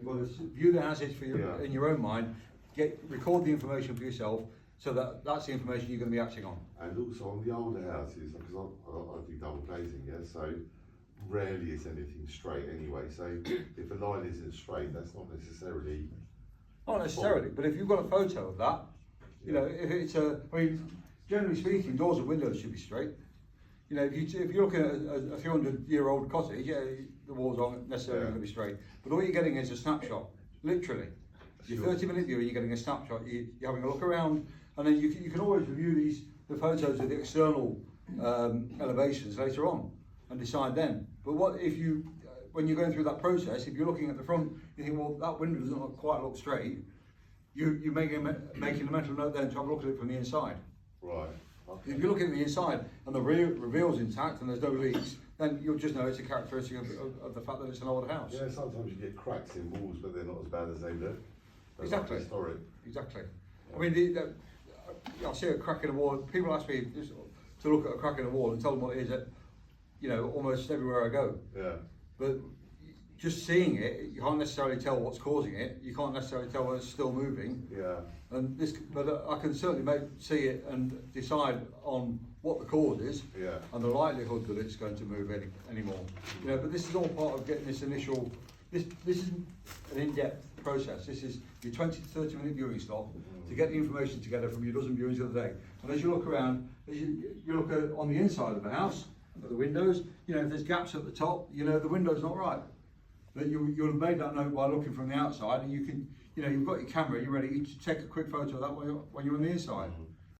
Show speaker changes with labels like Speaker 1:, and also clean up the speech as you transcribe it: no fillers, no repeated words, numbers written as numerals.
Speaker 1: You've got to view the house for your, in your own mind, record the information for yourself, so that's the information you're going to be acting on.
Speaker 2: And also on the older houses, because I do double glazing, yeah, so rarely is anything straight anyway. So if a line isn't straight, that's not necessarily.
Speaker 1: Not necessarily, but if you've got a photo of that, you know, if it's I mean, generally speaking, doors and windows should be straight. You know, if you're looking at a few 100-year-old cottage, yeah, the walls aren't necessarily going to be straight. But all you're getting is a snapshot, literally. Your 30-minute view, you're getting a snapshot. You're having a look around, and then you can always review the photos of the external elevations later on and decide then. But what if when you're going through that process, if you're looking at the front, you think, well, that window doesn't quite look straight. You're making a mental note then to have a look at it from the inside.
Speaker 2: Right. Okay.
Speaker 1: If you're looking at the inside and the reveal's intact and there's no leaks, then you'll just know it's a characteristic of the fact that it's an old house.
Speaker 2: Yeah, sometimes you get cracks in walls, but they're not as bad as they look. They're
Speaker 1: Exactly.
Speaker 2: Like historic.
Speaker 1: Exactly.
Speaker 2: Yeah.
Speaker 1: I mean, I see a crack in the wall. People ask me to look at a crack in the wall and tell them what it is at, you know, almost everywhere I go.
Speaker 2: Yeah.
Speaker 1: But just seeing it, you can't necessarily tell what's causing it. You can't necessarily tell whether it's still moving.
Speaker 2: Yeah.
Speaker 1: And but I can certainly see it and decide on what the cause is,
Speaker 2: Yeah.
Speaker 1: and the likelihood that it's going to move anymore. You know, but this is all part of getting this initial. This isn't an in-depth process. This is your 20 to 30 minute viewing slot to get the information together from your dozen viewings of the day. And as you look around, as you look on the inside of the house, at the windows, you know, if there's gaps at the top, you know the window's not right. But you'll have made that note by looking from the outside, and you can, you know, you've got your camera, you're ready to take a quick photo of that when you're on the inside.